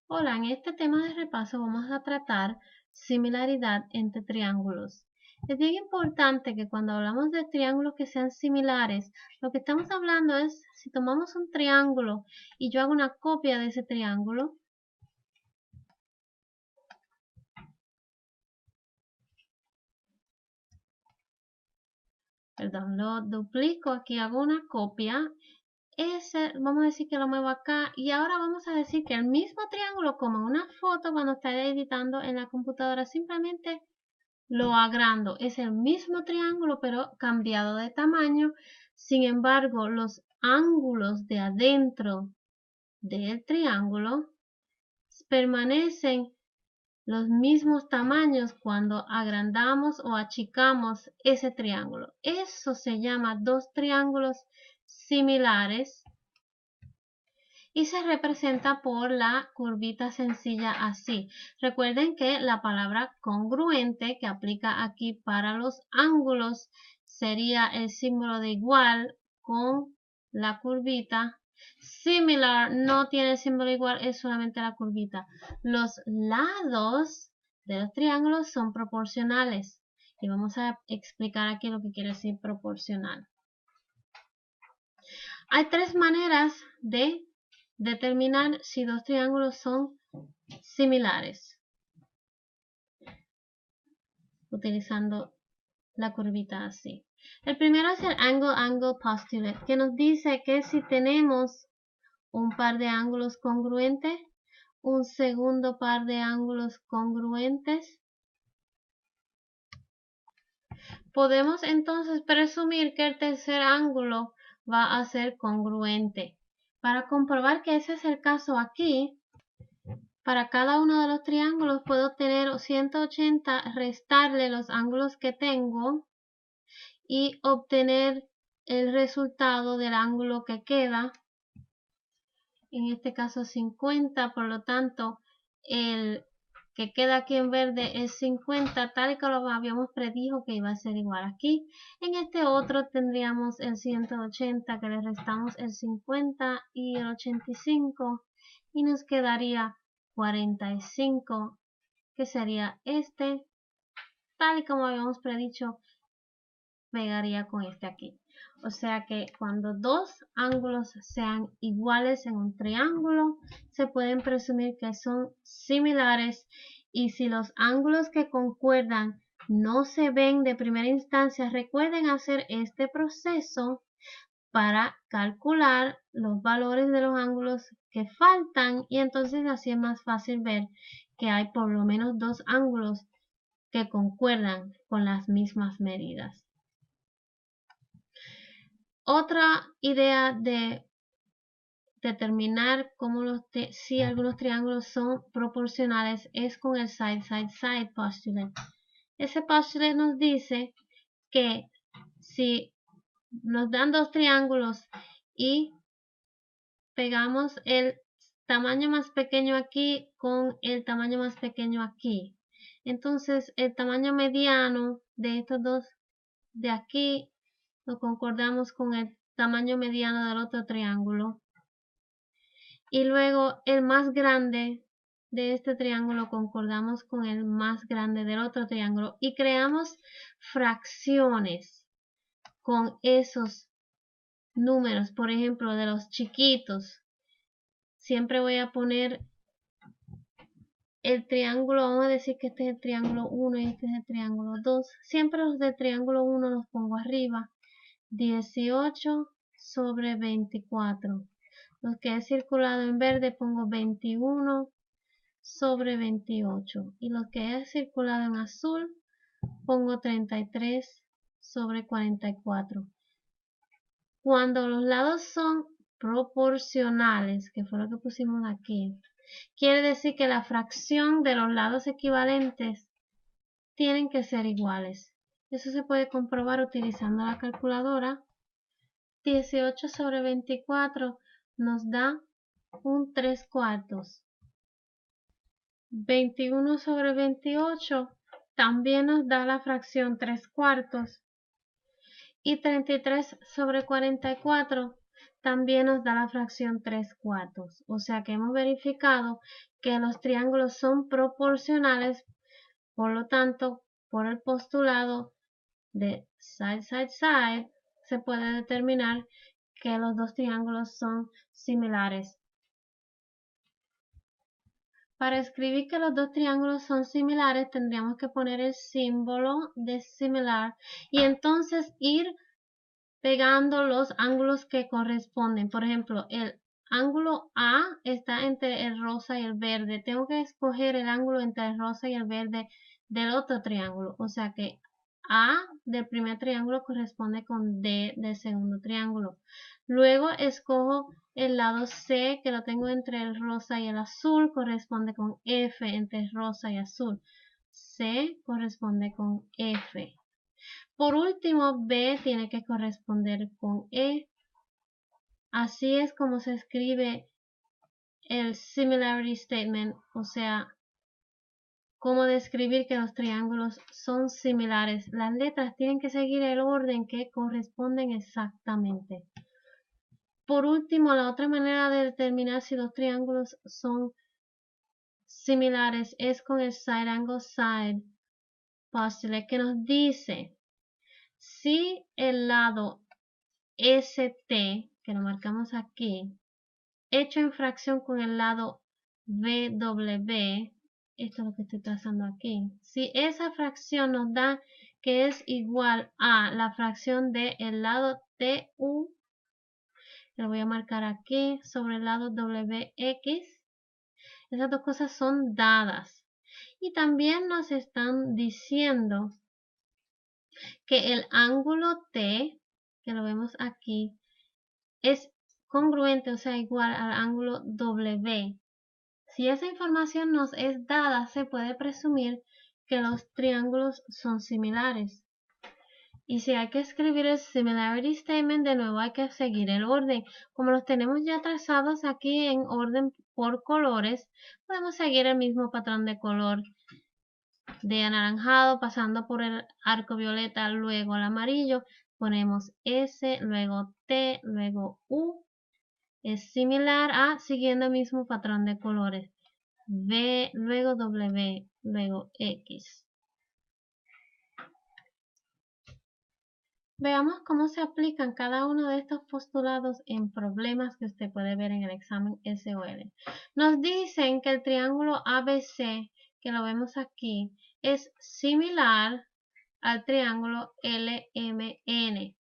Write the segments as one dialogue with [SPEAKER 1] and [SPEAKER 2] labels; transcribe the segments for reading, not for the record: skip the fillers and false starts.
[SPEAKER 1] Hola, en este tema de repaso vamos a tratar similaridad entre triángulos. Es bien importante que cuando hablamos de triángulos que sean similares, lo que estamos hablando es si tomamos un triángulo y yo hago una copia de ese triángulo, lo duplico aquí, hago una copia, vamos a decir que lo muevo acá y ahora vamos a decir que el mismo triángulo como en una foto cuando está editando en la computadora simplemente lo agrando. Es el mismo triángulo pero cambiado de tamaño. Sin embargo, los ángulos de adentro del triángulo permanecen los mismos tamaños cuando agrandamos o achicamos ese triángulo. Eso se llama dos triángulos similares y se representa por la curvita sencilla así. Recuerden que la palabra congruente que aplica aquí para los ángulos sería el símbolo de igual con la curvita. Similar no tiene el símbolo igual, es solamente la curvita. Los lados de los triángulos son proporcionales y vamos a explicar aquí lo que quiere decir proporcional. Hay tres maneras de determinar si dos triángulos son similares utilizando la curvita así. El primero es el angle-angle postulate, que nos dice que si tenemos un par de ángulos congruentes, un segundo par de ángulos congruentes, podemos entonces presumir que el tercer ángulo va a ser congruente. Para comprobar que ese es el caso aquí, para cada uno de los triángulos puedo tener 180, restarle los ángulos que tengo y obtener el resultado del ángulo que queda. En este caso 50, por lo tanto el que queda aquí en verde es 50, tal y como habíamos predijo que iba a ser igual aquí. En este otro tendríamos el 180 que le restamos el 50 y el 85 y nos quedaría 45, que sería este, tal y como habíamos predicho, pegaría con este aquí. O sea que cuando dos ángulos sean iguales en un triángulo, se pueden presumir que son similares, y si los ángulos que concuerdan no se ven de primera instancia, recuerden hacer este proceso para calcular los valores de los ángulos que faltan, y entonces así es más fácil ver que hay por lo menos dos ángulos que concuerdan con las mismas medidas. Otra idea de determinar si algunos triángulos son proporcionales es con el side-side-side postulate. Ese postulate nos dice que si nos dan dos triángulos y pegamos el tamaño más pequeño aquí con el tamaño más pequeño aquí, entonces el tamaño mediano de estos dos de aquí lo concordamos con el tamaño mediano del otro triángulo, y luego el más grande de este triángulo concordamos con el más grande del otro triángulo y creamos fracciones con esos números. Por ejemplo, de los chiquitos, siempre voy a poner el triángulo, vamos a decir que este es el triángulo 1 y este es el triángulo 2. Siempre los del triángulo 1 los pongo arriba. 18 sobre 24. Los que he circulado en verde pongo 21 sobre 28. Y los que he circulado en azul pongo 33 sobre 44. Cuando los lados son proporcionales, que fue lo que pusimos aquí, quiere decir que la fracción de los lados equivalentes tienen que ser iguales. Eso se puede comprobar utilizando la calculadora. 18 sobre 24 nos da un 3/4. 21 sobre 28 también nos da la fracción 3/4. Y 33 sobre 44 también nos da la fracción 3/4. O sea que hemos verificado que los triángulos son proporcionales, por lo tanto, por el postulado de side, side, side, se puede determinar que los dos triángulos son similares. Para escribir que los dos triángulos son similares, tendríamos que poner el símbolo de similar y entonces ir pegando los ángulos que corresponden. Por ejemplo, el ángulo A está entre el rosa y el verde. Tengo que escoger el ángulo entre el rosa y el verde del otro triángulo. O sea que A del primer triángulo corresponde con D del segundo triángulo. Luego escojo el lado C, que lo tengo entre el rosa y el azul, corresponde con F entre el rosa y azul. C corresponde con F. Por último, B tiene que corresponder con E. Así es como se escribe el similarity statement, o sea, cómo describir que los triángulos son similares. Las letras tienen que seguir el orden que corresponden exactamente. Por último, la otra manera de determinar si los triángulos son similares es con el side angle side postulate, que nos dice si el lado ST, que lo marcamos aquí, hecho en fracción con el lado BW, esto es lo que estoy trazando aquí. Si esa fracción nos da que es igual a la fracción del lado TU, lo voy a marcar aquí sobre el lado WX, esas dos cosas son dadas. Y también nos están diciendo que el ángulo T, que lo vemos aquí, es congruente, o sea, igual al ángulo W. Si esa información nos es dada, se puede presumir que los triángulos son similares. Y si hay que escribir el similarity statement, de nuevo hay que seguir el orden. Como los tenemos ya trazados aquí en orden por colores, podemos seguir el mismo patrón de color de anaranjado, pasando por el arco violeta, luego el amarillo. Ponemos S, luego T, luego U. Es similar a siguiendo el mismo patrón de colores. V, luego W, luego X. Veamos cómo se aplican cada uno de estos postulados en problemas que usted puede ver en el examen SOL. Nos dicen que el triángulo ABC, que lo vemos aquí, es similar al triángulo LMN.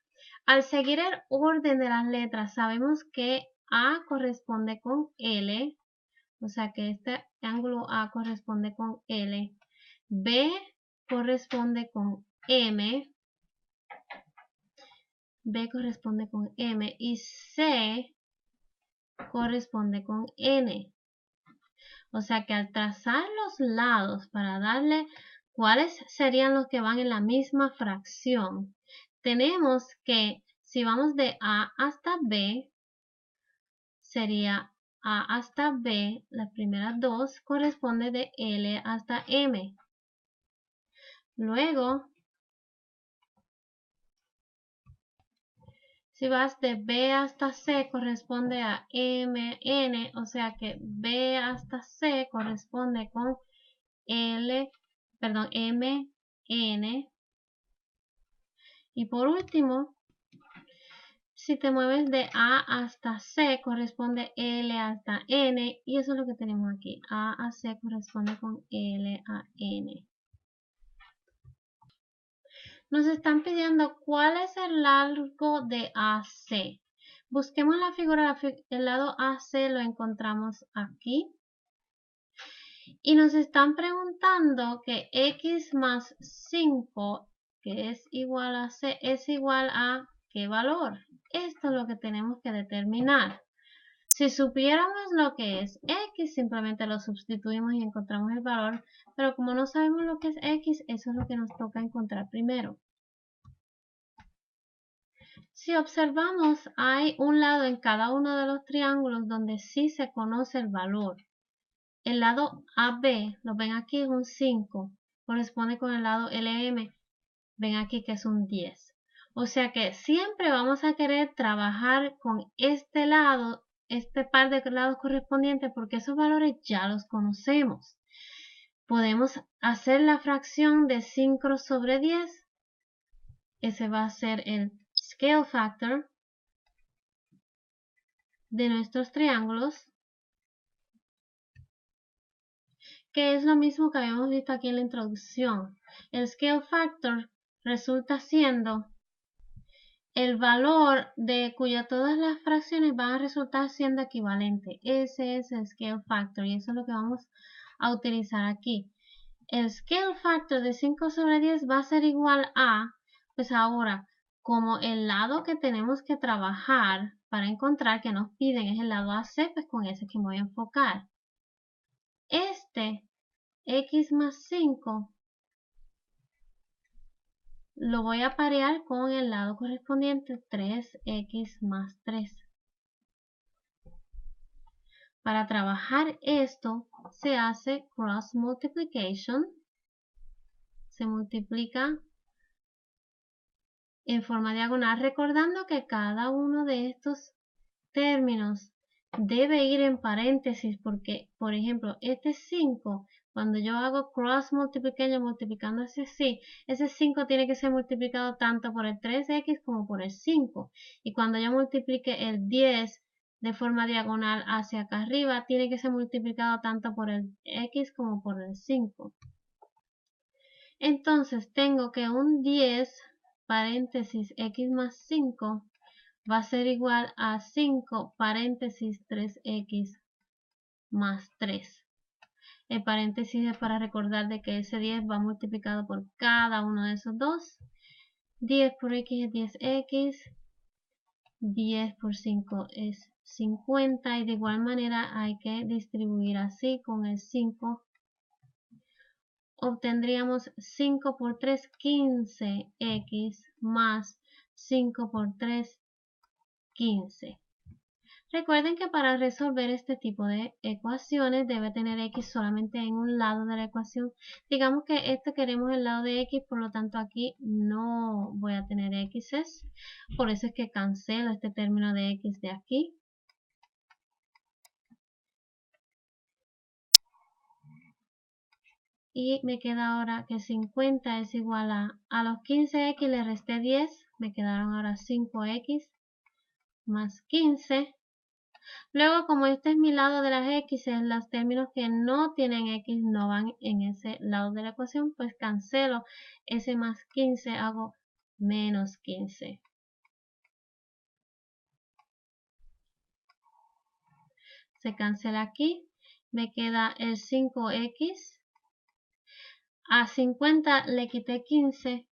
[SPEAKER 1] Al seguir el orden de las letras, sabemos que A corresponde con L, o sea que este ángulo A corresponde con L, B corresponde con M, B corresponde con M y C corresponde con N. O sea que al trazar los lados para darle cuáles serían los que van en la misma fracción, tenemos que si vamos de A hasta B, sería A hasta B, las primeras dos, corresponde de L hasta M. Luego, si vas de B hasta C, corresponde a MN, o sea que B hasta C corresponde con MN. Y por último, si te mueves de A hasta C, corresponde L hasta N, y eso es lo que tenemos aquí. A a C corresponde con L a N. Nos están pidiendo cuál es el largo de AC. Busquemos la figura, el lado AC lo encontramos aquí. Y nos están preguntando que X más 5, que es igual a C, es igual a ¿qué valor? Esto es lo que tenemos que determinar. Si supiéramos lo que es X, simplemente lo sustituimos y encontramos el valor, pero como no sabemos lo que es X, eso es lo que nos toca encontrar primero. Si observamos, hay un lado en cada uno de los triángulos donde sí se conoce el valor. El lado AB, lo ven aquí, es un 5, corresponde con el lado LM, ven aquí que es un 10. O sea que siempre vamos a querer trabajar con este lado, este par de lados correspondientes, porque esos valores ya los conocemos. Podemos hacer la fracción de 5 sobre 10. Ese va a ser el scale factor de nuestros triángulos, que es lo mismo que habíamos visto aquí en la introducción. El scale factor resulta siendo el valor de cuya todas las fracciones van a resultar siendo equivalentes. Ese es el scale factor y eso es lo que vamos a utilizar aquí. El scale factor de 5 sobre 10 va a ser igual a, pues ahora, como el lado que tenemos que trabajar para encontrar que nos piden es el lado AC, pues con ese que me voy a enfocar. Este x más 5 lo voy a parear con el lado correspondiente 3x más 3. Para trabajar esto se hace cross multiplication. Se multiplica en forma diagonal, recordando que cada uno de estos términos debe ir en paréntesis porque, por ejemplo, este 5, cuando yo hago cross multiplication multiplicando ese 5 tiene que ser multiplicado tanto por el 3x como por el 5. Y cuando yo multiplique el 10 de forma diagonal hacia acá arriba, tiene que ser multiplicado tanto por el x como por el 5. Entonces tengo que un 10 paréntesis x más 5 va a ser igual a 5 paréntesis 3x más 3. El paréntesis es para recordar de que ese 10 va multiplicado por cada uno de esos dos. 10 por x es 10x, 10 por 5 es 50 y de igual manera hay que distribuir así con el 5. Obtendríamos 5 por 3, 15x más 5 por 3, 15. Recuerden que para resolver este tipo de ecuaciones debe tener x solamente en un lado de la ecuación. Digamos que este queremos el lado de x, por lo tanto aquí no voy a tener x's. Por eso es que cancelo este término de x de aquí. Y me queda ahora que 50 es igual a los 15x le resté 10, me quedaron ahora 5x más 15. Luego, como este es mi lado de las x, los términos que no tienen x no van en ese lado de la ecuación, pues cancelo ese más 15, hago menos 15. Se cancela aquí, me queda el 5x. A 50 le quité 15,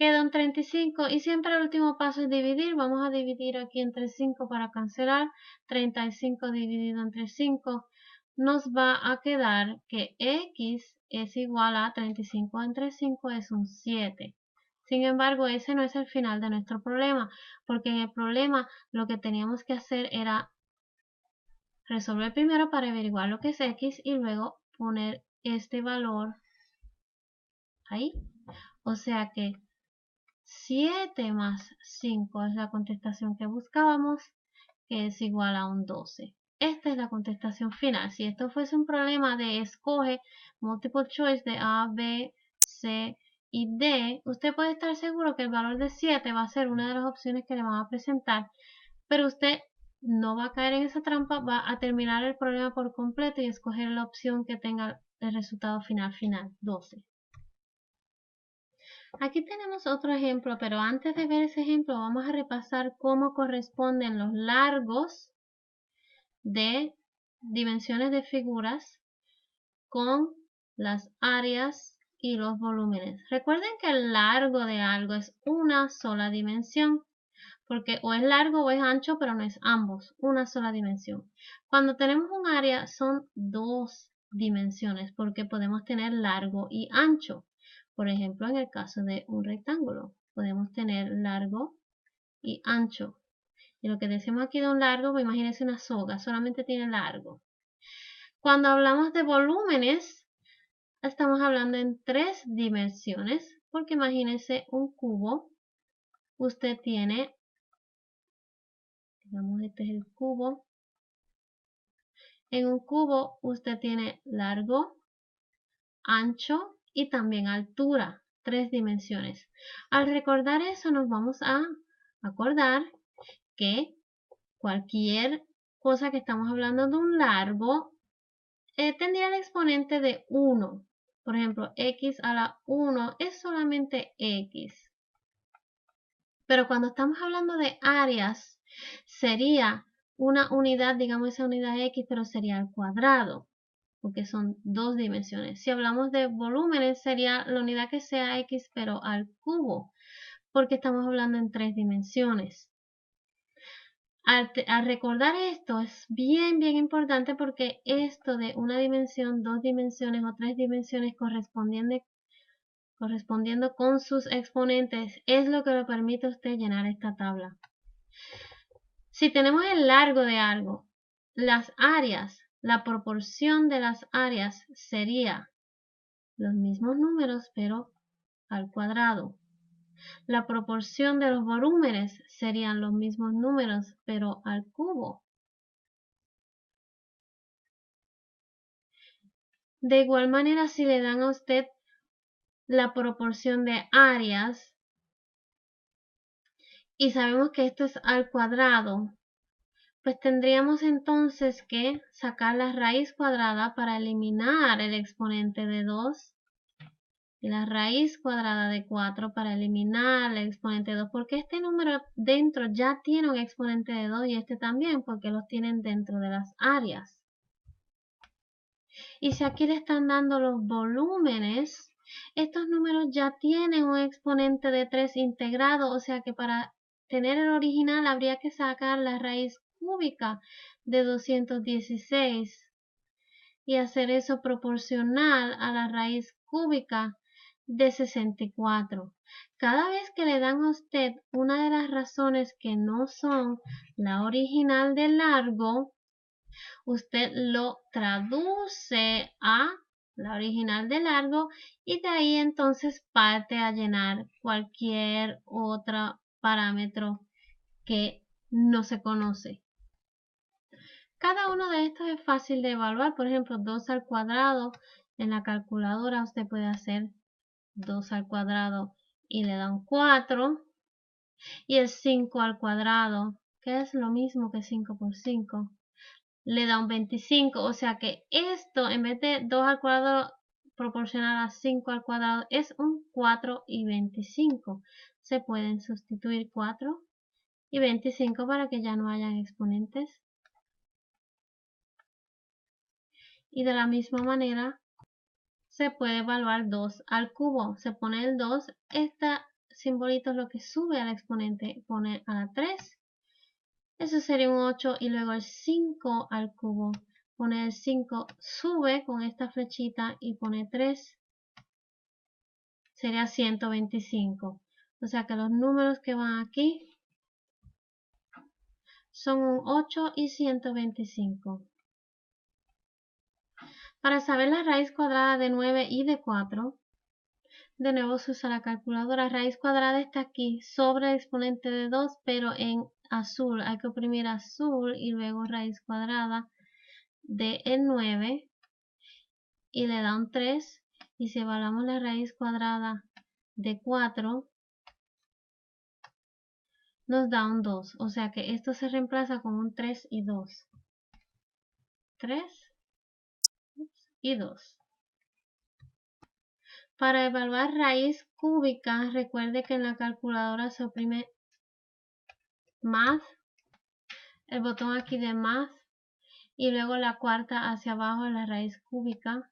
[SPEAKER 1] queda un 35 y siempre el último paso es dividir. Vamos a dividir aquí entre 5 para cancelar. 35 dividido entre 5 nos va a quedar que x es igual a 35 entre 5 es un 7. Sin embargo, ese no es el final de nuestro problema, porque en el problema lo que teníamos que hacer era resolver primero para averiguar lo que es x y luego poner este valor ahí. O sea que 7 más 5 es la contestación que buscábamos, que es igual a un 12. Esta es la contestación final. Si esto fuese un problema de escoge multiple choice de A, B, C y D, usted puede estar seguro que el valor de 7 va a ser una de las opciones que le van a presentar, pero usted no va a caer en esa trampa, va a terminar el problema por completo y escoger la opción que tenga el resultado final, 12. Aquí tenemos otro ejemplo, pero antes de ver ese ejemplo vamos a repasar cómo corresponden los largos de dimensiones de figuras con las áreas y los volúmenes. Recuerden que el largo de algo es una sola dimensión, porque o es largo o es ancho, pero no es ambos, una sola dimensión. Cuando tenemos un área son dos dimensiones, porque podemos tener largo y ancho. Por ejemplo, en el caso de un rectángulo, podemos tener largo y ancho. Y lo que decimos aquí de un largo, pues imagínense una soga, solamente tiene largo. Cuando hablamos de volúmenes, estamos hablando en tres dimensiones, porque imagínense un cubo usted tiene, digamos este es el cubo. En un cubo usted tiene largo, ancho y también altura, 3 dimensiones. Al recordar eso nos vamos a acordar que cualquier cosa que estamos hablando de un largo tendría el exponente de 1. Por ejemplo, x a la 1 es solamente x. Pero cuando estamos hablando de áreas, sería una unidad, digamos esa unidad x, pero sería al cuadrado, porque son 2 dimensiones. Si hablamos de volúmenes, sería la unidad que sea x, pero al cubo, porque estamos hablando en 3 dimensiones. Al recordar esto es bien importante porque esto de una dimensión, 2 dimensiones o 3 dimensiones correspondiendo con sus exponentes es lo que le permite a usted llenar esta tabla. Si tenemos el largo de algo, las áreas, la proporción de las áreas sería los mismos números pero al cuadrado. La proporción de los volúmenes serían los mismos números pero al cubo. De igual manera, si le dan a usted la proporción de áreas y sabemos que esto es al cuadrado, pues tendríamos entonces que sacar la raíz cuadrada para eliminar el exponente de 2 y la raíz cuadrada de 4 para eliminar el exponente de 2, porque este número dentro ya tiene un exponente de 2 y este también, porque los tienen dentro de las áreas. Y si aquí le están dando los volúmenes, estos números ya tienen un exponente de 3 integrado, o sea que para tener el original habría que sacar la raíz cúbica de 216 y hacer eso proporcional a la raíz cúbica de 64. Cada vez que le dan a usted una de las razones que no son la original del largo, usted lo traduce a la original de largo y de ahí entonces parte a llenar cualquier otro parámetro que no se conoce. Cada uno de estos es fácil de evaluar. Por ejemplo, 2 al cuadrado en la calculadora usted puede hacer 2 al cuadrado y le da un 4. Y el 5 al cuadrado, que es lo mismo que 5 por 5, le da un 25. O sea que esto, en vez de 2 al cuadrado proporcional a 5 al cuadrado, es un 4 y 25. Se pueden sustituir 4 y 25 para que ya no hayan exponentes. Y de la misma manera se puede evaluar 2 al cubo. Se pone el 2, este simbolito es lo que sube al exponente, pone a la 3. Eso sería un 8 y luego el 5 al cubo. Pone el 5, sube con esta flechita y pone 3. Sería 125. O sea que los números que van aquí son un 8 y 125. Para saber la raíz cuadrada de 9 y de 4, de nuevo se usa la calculadora. Raíz cuadrada está aquí sobre el exponente de 2, pero en azul. Hay que oprimir azul y luego raíz cuadrada de el 9 y le da un 3. Y si evaluamos la raíz cuadrada de 4, nos da un 2. O sea que esto se reemplaza con un 3 y 2. 3 y 2. Para evaluar raíz cúbica, recuerde que en la calculadora se oprime más, el botón aquí de más, y luego la cuarta hacia abajo es la raíz cúbica.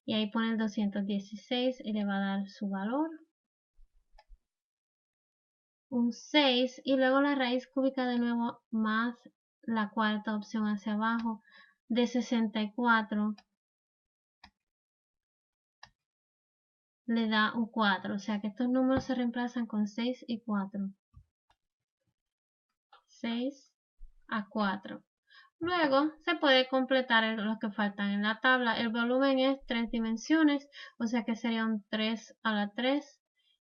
[SPEAKER 1] Y ahí pone el 216 y le va a dar su valor. Un 6 y luego la raíz cúbica de nuevo más la cuarta opción hacia abajo de 64 le da un 4, o sea que estos números se reemplazan con 6 y 4. 6 a 4. Luego se puede completar los que faltan en la tabla. El volumen es 3 dimensiones, o sea que sería un 3 a la 3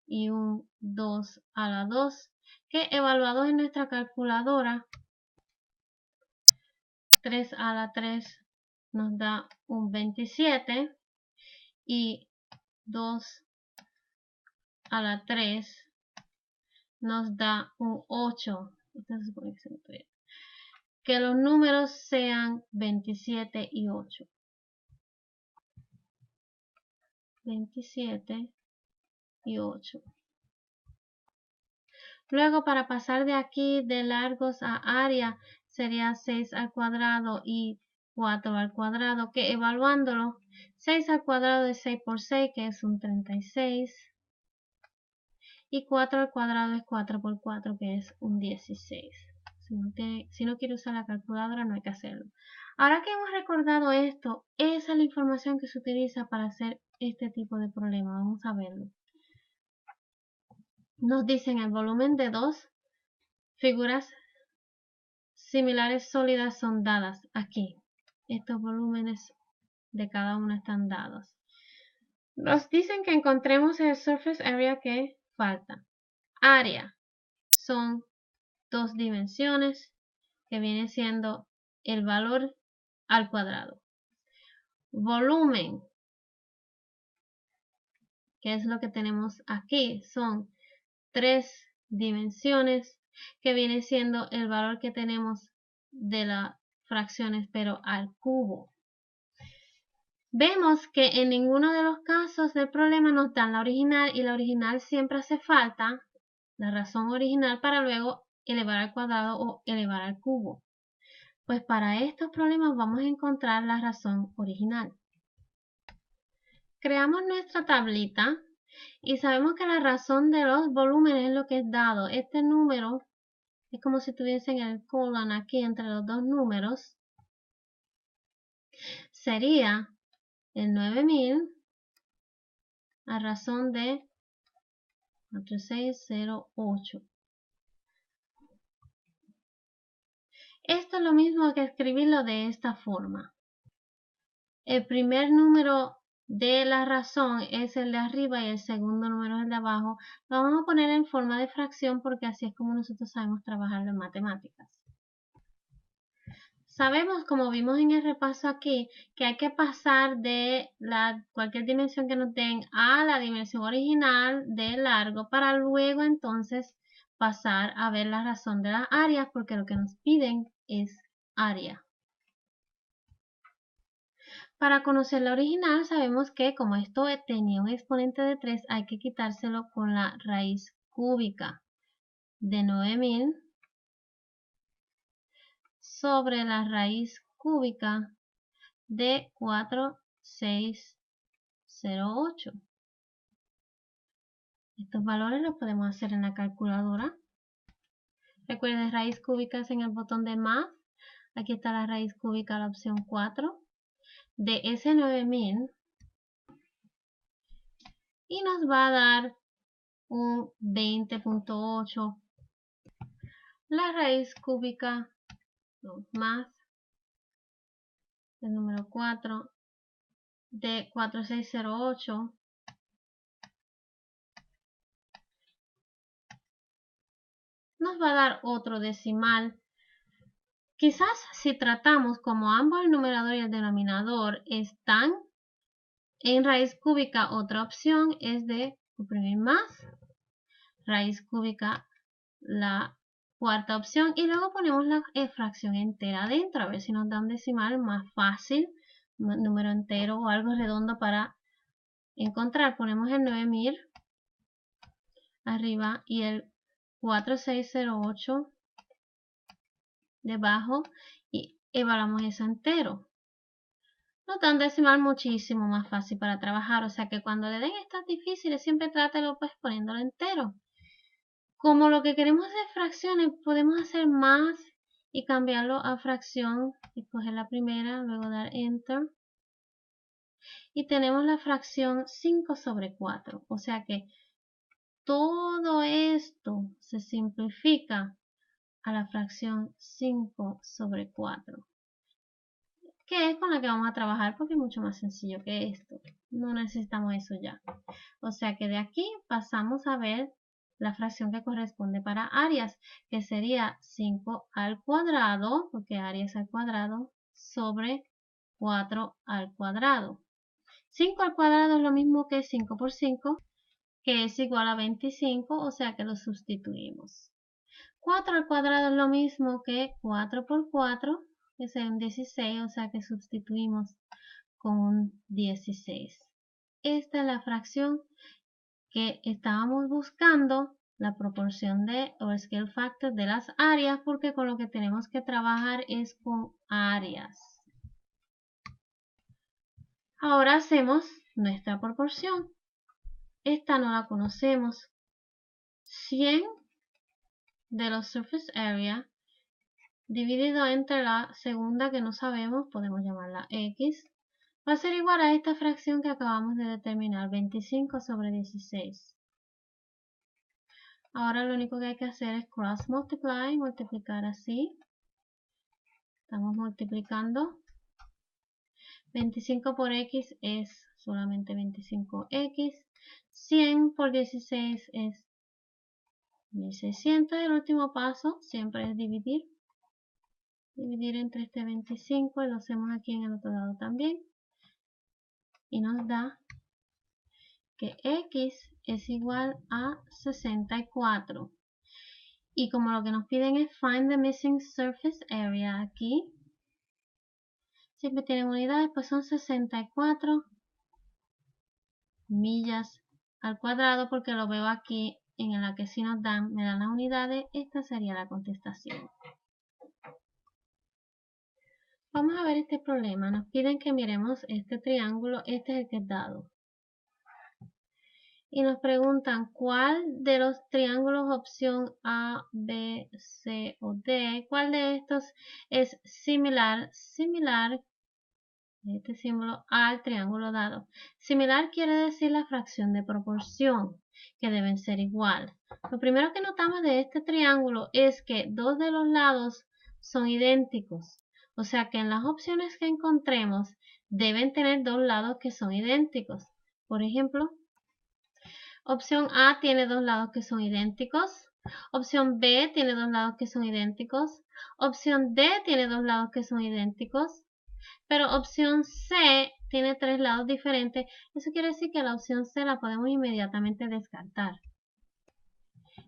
[SPEAKER 1] y un 2 a la 2, que evaluados en nuestra calculadora, 3 a la 3 nos da un 27 y 2 a la 3 nos da un 8. Que los números sean 27 y 8. 27 y 8. Luego, para pasar de aquí de largos a área, sería 6 al cuadrado y 4 al cuadrado, que evaluándolo, 6 al cuadrado es 6 por 6, que es un 36. Y 4 al cuadrado es 4 por 4, que es un 16. Si no quiere usar la calculadora, no hay que hacerlo. Ahora que hemos recordado esto, esa es la información que se utiliza para hacer este tipo de problema. Vamos a verlo. Nos dicen el volumen de dos figuras similares sólidas son dadas aquí. Estos volúmenes de cada una están dados. Nos dicen que encontremos el surface area que falta. Área son dos dimensiones, que viene siendo el valor al cuadrado. Volumen, que es lo que tenemos aquí, son tres dimensiones, que viene siendo el valor que tenemos de las fracciones, pero al cubo. Vemos que en ninguno de los casos del problema nos dan la original, y la original siempre hace falta, la razón original, para luego elevar al cuadrado o elevar al cubo. Pues para estos problemas vamos a encontrar la razón original. Creamos nuestra tablita y sabemos que la razón de los volúmenes es lo que es dado. Este número es como si tuviesen el colon aquí entre los dos números. Sería el 9000 a razón de 4608. Esto es lo mismo que escribirlo de esta forma. El primer número de la razón es el de arriba y el segundo número es el de abajo. Lo vamos a poner en forma de fracción porque así es como nosotros sabemos trabajarlo en matemáticas. Sabemos, como vimos en el repaso aquí, que hay que pasar de cualquier dimensión que nos den a la dimensión original de largo para luego entonces pasar a ver la razón de las áreas, porque lo que nos piden es área. Para conocer la original sabemos que como esto tenía un exponente de 3 hay que quitárselo con la raíz cúbica de 9000 sobre la raíz cúbica de 4608. Estos valores los podemos hacer en la calculadora. Recuerden, raíz cúbica es en el botón de más. Aquí está la raíz cúbica, la opción 4. De ese 9000 y nos va a dar un 20.8. La raíz cúbica más el número 4 de 4608 nos va a dar otro decimal. Quizás si tratamos como ambos el numerador y el denominador están en raíz cúbica, otra opción es de comprimir más raíz cúbica, la cuarta opción, y luego ponemos la fracción entera adentro, a ver si nos da un decimal más fácil, un número entero o algo redondo para encontrar. Ponemos el 9000 arriba y el 4608 debajo y evaluamos eso entero. Nos da un decimal muchísimo más fácil para trabajar, o sea que cuando le den estas difíciles siempre trátelo pues poniéndolo entero. Como lo que queremos hacer fracciones, podemos hacer más y cambiarlo a fracción. Escoger la primera, luego dar Enter. Y tenemos la fracción 5 sobre 4. O sea que todo esto se simplifica a la fracción 5 sobre 4. que es con la que vamos a trabajar porque es mucho más sencillo que esto. No necesitamos eso ya. O sea que de aquí pasamos a ver la fracción que corresponde para áreas, que sería 5 al cuadrado, porque áreas al cuadrado, sobre 4 al cuadrado. 5 al cuadrado es lo mismo que 5 por 5, que es igual a 25, o sea que lo sustituimos. 4 al cuadrado es lo mismo que 4 por 4, que es un 16, o sea que sustituimos con un 16. Esta es la fracción que estábamos buscando, la proporción de o scale factor de las áreas, porque con lo que tenemos que trabajar es con áreas. Ahora hacemos nuestra proporción. Esta no la conocemos. 100 de los surface area dividido entre la segunda que no sabemos, podemos llamarla x, va a ser igual a esta fracción que acabamos de determinar, 25 sobre 16. Ahora lo único que hay que hacer es cross multiply, multiplicar así. Estamos multiplicando. 25 por x es solamente 25x. 100 por 16 es 1600. El último paso siempre es dividir. Dividir entre este 25 y lo hacemos aquí en el otro lado también. Y nos da que x es igual a 64. Y como lo que nos piden es find the missing surface area aquí, siempre tienen unidades, pues son 64 millas al cuadrado, porque lo veo aquí en la que si nos dan, me dan las unidades, esta sería la contestación. Vamos a ver este problema, nos piden que miremos este triángulo, este es el que es dado. Y nos preguntan cuál de los triángulos opción A, B, C o D, cuál de estos es similar, este símbolo, al triángulo dado. Similar quiere decir la fracción de proporción, que deben ser igual. Lo primero que notamos de este triángulo es que dos de los lados son idénticos. O sea que en las opciones que encontremos deben tener dos lados que son idénticos. Por ejemplo, opción A tiene dos lados que son idénticos. Opción B tiene dos lados que son idénticos. Opción D tiene dos lados que son idénticos. Pero opción C tiene tres lados diferentes. Eso quiere decir que la opción C la podemos inmediatamente descartar.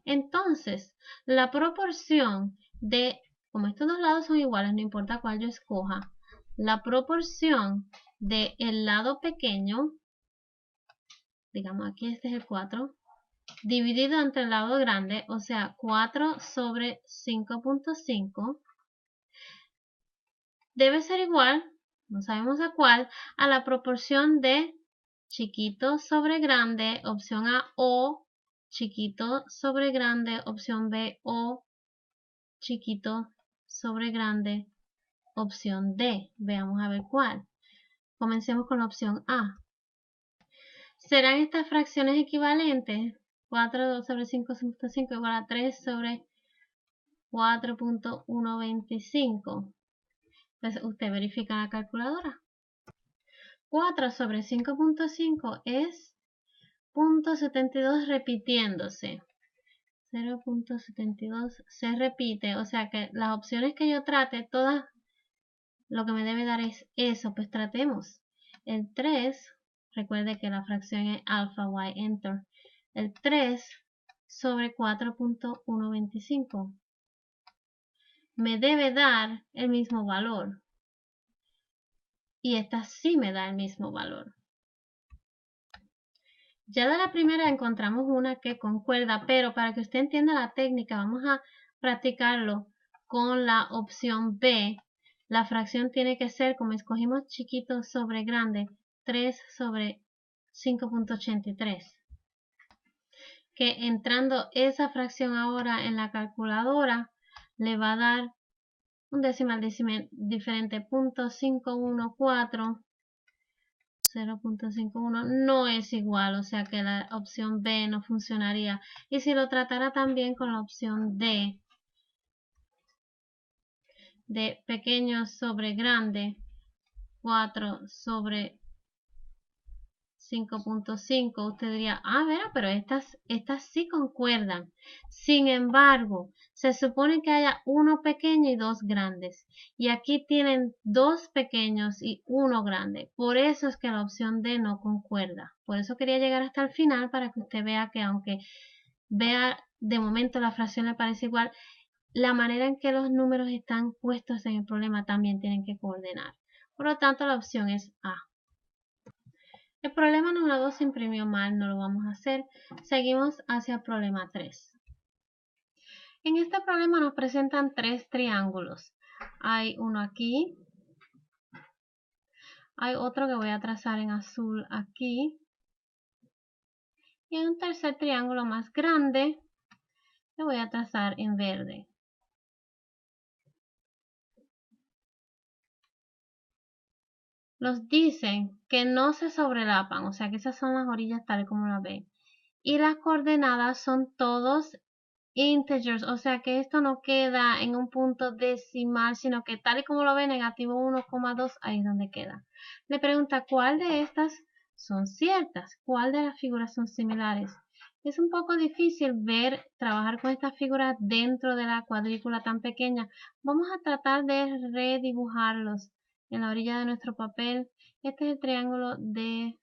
[SPEAKER 1] Entonces, la proporción de, como estos dos lados son iguales, no importa cuál yo escoja, la proporción del lado pequeño, digamos aquí este es el 4, dividido entre el lado grande, o sea 4 sobre 5.5, debe ser igual, no sabemos a cuál, a la proporción de chiquito sobre grande, opción A, o chiquito sobre grande, opción B, o chiquito sobre grande, opción D. Veamos a ver cuál. Comencemos con la opción A. ¿Serán estas fracciones equivalentes? 4 sobre 5.5 igual a 3 sobre 4.125. Pues usted verifica la calculadora. 4 sobre 5.5 es 0.72 repitiéndose. 0.72 se repite, o sea que las opciones que yo trate, todas lo que me debe dar es eso, pues tratemos. El 3, recuerde que la fracción es alfa y enter. El 3 sobre 4.125 me debe dar el mismo valor. Y esta sí me da el mismo valor. Ya de la primera encontramos una que concuerda, pero para que usted entienda la técnica, vamos a practicarlo con la opción B. La fracción tiene que ser, como escogimos chiquito sobre grande, 3 sobre 5.83. Que entrando esa fracción ahora en la calculadora, le va a dar un decimal diferente, 0.514. 0.51 no es igual, o sea que la opción B no funcionaría. Y si lo tratara también con la opción D, de pequeño sobre grande, 4 sobre 5.5, usted diría, mira, pero estas sí concuerdan. Sin embargo, se supone que haya uno pequeño y dos grandes. Y aquí tienen dos pequeños y uno grande. Por eso es que la opción D no concuerda. Por eso quería llegar hasta el final para que usted vea que aunque vea de momento la fracción le parece igual, la manera en que los números están puestos en el problema también tienen que coordinar. Por lo tanto, la opción es A. El problema número 2 se imprimió mal, no lo vamos a hacer. Seguimos hacia el problema 3. En este problema nos presentan tres triángulos. Hay uno aquí. Hay otro que voy a trazar en azul aquí. Y hay un tercer triángulo más grande que voy a trazar en verde. Nos dicen que no se sobrelapan, o sea que esas son las orillas tal como las ven. Y las coordenadas son todos integers, o sea que esto no queda en un punto decimal, sino que tal y como lo ve, negativo 1,2, ahí es donde queda. Le pregunta cuál de estas son ciertas, cuál de las figuras son similares. Es un poco difícil trabajar con estas figuras dentro de la cuadrícula tan pequeña. Vamos a tratar de redibujarlos en la orilla de nuestro papel. Este es el triángulo DCB.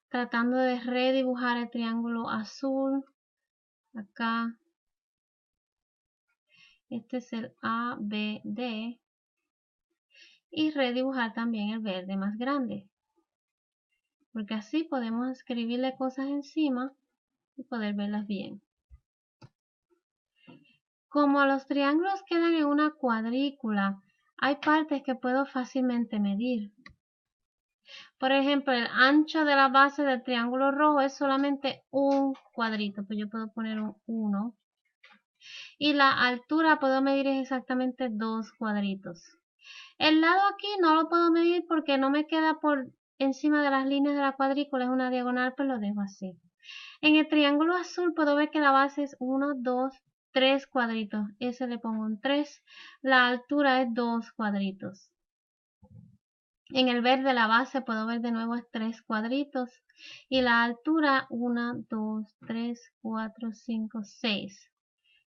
[SPEAKER 1] Tratando de redibujar el triángulo azul. Acá. Este es el ABD. Y redibujar también el verde más grande. Porque así podemos escribirle cosas encima y poder verlas bien. Como los triángulos quedan en una cuadrícula, hay partes que puedo fácilmente medir. Por ejemplo, el ancho de la base del triángulo rojo es solamente un cuadrito. Pues yo puedo poner un 1. Y la altura puedo medir exactamente 2 cuadritos. El lado aquí no lo puedo medir porque no me queda por encima de las líneas de la cuadrícula, es una diagonal, pues lo dejo así. En el triángulo azul puedo ver que la base es 1, 2, 3 cuadritos. Ese le pongo un 3. La altura es 2 cuadritos. En el verde la base puedo ver de nuevo es 3 cuadritos. Y la altura 1, 2, 3, 4, 5, 6.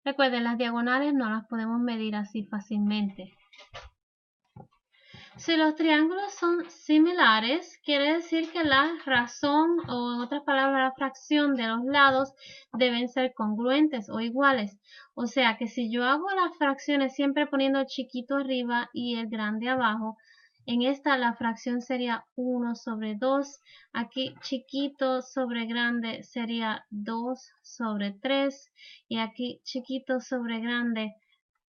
[SPEAKER 1] Recuerden, las diagonales no las podemos medir así fácilmente. Si los triángulos son similares, quiere decir que la razón o en otras palabras la fracción de los lados deben ser congruentes o iguales. O sea que si yo hago las fracciones siempre poniendo el chiquito arriba y el grande abajo, en esta la fracción sería 1 sobre 2. Aquí chiquito sobre grande sería 2 sobre 3. Y aquí chiquito sobre grande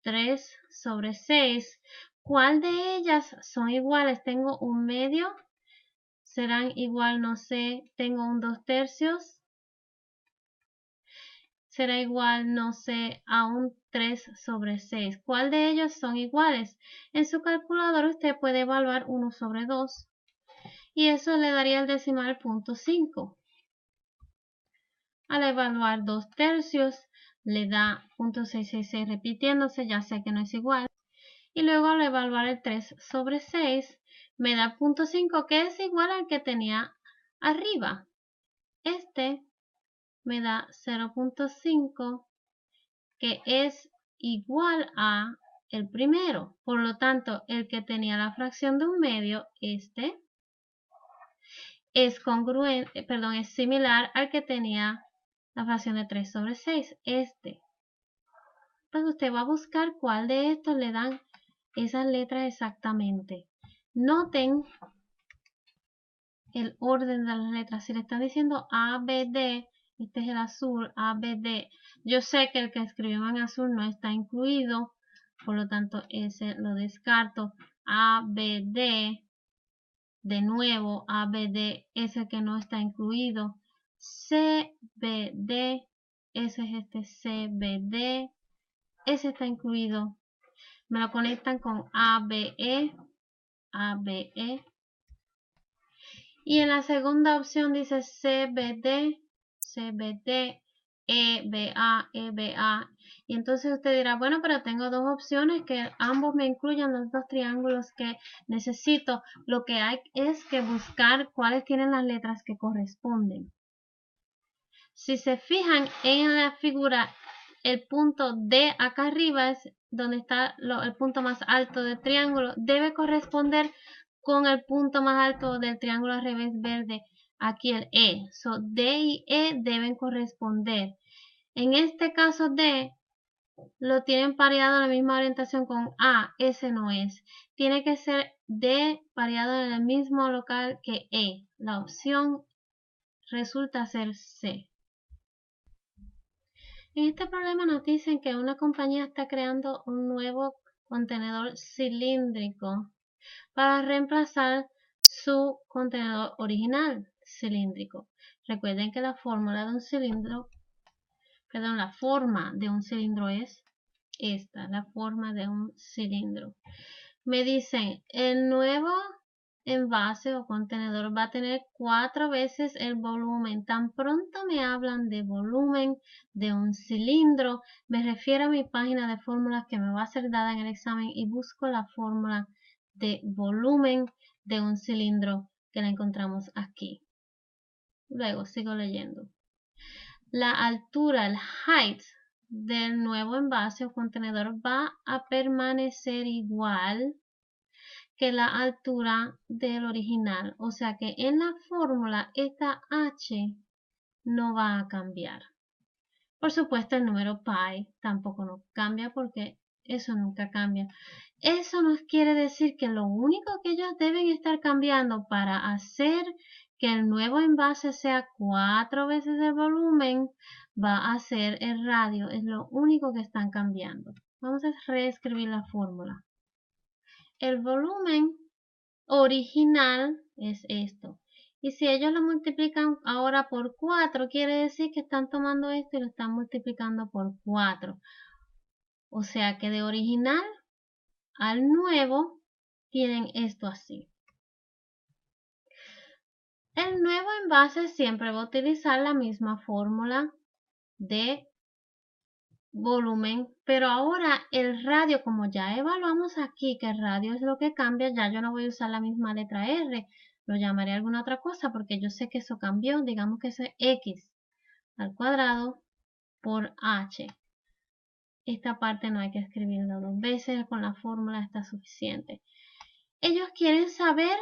[SPEAKER 1] 3 sobre 6. ¿Cuál de ellas son iguales? Tengo un medio. Serán igual, no sé, tengo un 2/3. Será igual, no sé, a un 3 sobre 6. ¿Cuál de ellos son iguales? En su calculadora usted puede evaluar 1 sobre 2. Y eso le daría el decimal 0.5. Al evaluar 2/3 le da 0.666 repitiéndose, ya sé que no es igual. Y luego al evaluar el 3 sobre 6 me da 0.5 que es igual al que tenía arriba. Este me da 0.5 que es igual a el primero. Por lo tanto, el que tenía la fracción de un medio, este, es congruente, perdón, es similar al que tenía la fracción de 3 sobre 6, este. Pues usted va a buscar cuál de estos le dan esas letras exactamente. Noten el orden de las letras. Si le están diciendo A, B, D, este es el azul, A, B, D. Yo sé que el que escribió en azul no está incluido, por lo tanto ese lo descarto. A, B, D, de nuevo A, B, D, ese que no está incluido. C, B, D, ese es este C, B, D, ese está incluido. Me lo conectan con A, B, E, A, B, E. Y en la segunda opción dice CBD, CBD, EBA, EBA. Y entonces usted dirá, bueno, pero tengo dos opciones que ambos me incluyan los dos triángulos que necesito. Lo que hay es que buscar cuáles tienen las letras que corresponden. Si se fijan en la figura, el punto D acá arriba es donde está el punto más alto del triángulo. Debe corresponder con el punto más alto del triángulo al revés verde. Aquí el E. So, D y E deben corresponder. En este caso D lo tienen pareado en la misma orientación con A. Ese no es. Tiene que ser D pareado en el mismo local que E. La opción resulta ser C. En este problema nos dicen que una compañía está creando un nuevo contenedor cilíndrico para reemplazar su contenedor original cilíndrico. Recuerden que la forma de un cilindro es esta, la forma de un cilindro. Me dicen, el nuevo envase o contenedor va a tener 4 veces el volumen. Tan pronto me hablan de volumen de un cilindro, me refiero a mi página de fórmulas que me va a ser dada en el examen y busco la fórmula de volumen de un cilindro que la encontramos aquí. Luego sigo leyendo. La altura, el height del nuevo envase o contenedor va a permanecer igual que la altura del original. O sea que en la fórmula esta H no va a cambiar. Por supuesto el número pi tampoco no cambia porque eso nunca cambia. Eso nos quiere decir que lo único que ellos deben estar cambiando para hacer que el nuevo envase sea 4 veces el volumen va a ser el radio. Es lo único que están cambiando. Vamos a reescribir la fórmula. El volumen original es esto. Y si ellos lo multiplican ahora por 4, quiere decir que están tomando esto y lo están multiplicando por 4. O sea que de original al nuevo tienen esto así. El nuevo envase siempre va a utilizar la misma fórmula de volumen, pero ahora el radio, como ya evaluamos aquí que el radio es lo que cambia, ya yo no voy a usar la misma letra R, lo llamaré alguna otra cosa porque yo sé que eso cambió, digamos que eso es X al cuadrado por H. Esta parte no hay que escribirla 2 veces, con la fórmula está suficiente. Ellos quieren saber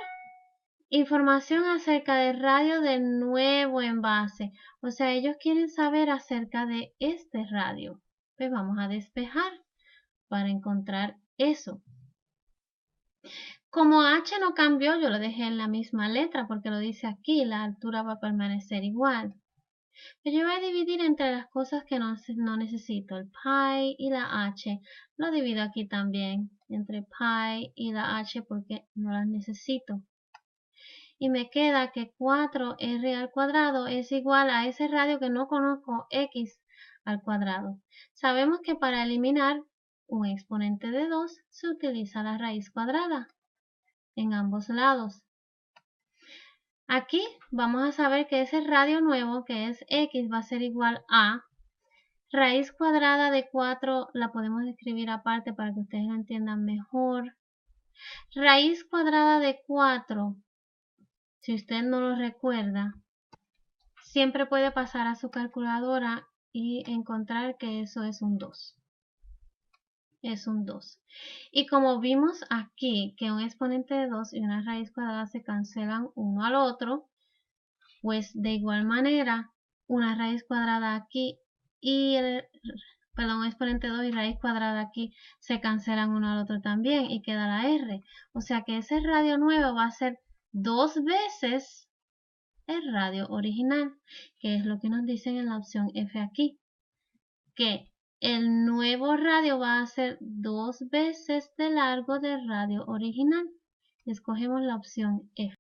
[SPEAKER 1] información acerca del radio del nuevo envase, o sea, ellos quieren saber acerca de este radio. Pues vamos a despejar para encontrar eso. Como H no cambió, yo lo dejé en la misma letra porque lo dice aquí, la altura va a permanecer igual. Pero yo voy a dividir entre las cosas que no necesito, el pi y la h. Lo divido aquí también entre pi y la h porque no las necesito. Y me queda que 4r al cuadrado es igual a ese radio que no conozco, x al cuadrado. Sabemos que para eliminar un exponente de 2 se utiliza la raíz cuadrada en ambos lados. Aquí vamos a saber que ese radio nuevo, que es x, va a ser igual a raíz cuadrada de 4, la podemos escribir aparte para que ustedes lo entiendan mejor. Raíz cuadrada de 4, si usted no lo recuerda, siempre puede pasar a su calculadora y encontrar que eso es un 2. Es un 2. Y como vimos aquí que un exponente de 2 y una raíz cuadrada se cancelan uno al otro, pues de igual manera una raíz cuadrada aquí y un exponente 2 y raíz cuadrada aquí se cancelan uno al otro también y queda la r. O sea que ese radio nuevo va a ser 2 veces el radio original, que es lo que nos dicen en la opción F aquí, que el nuevo radio va a ser 2 veces de largo del radio original. Escogemos la opción F.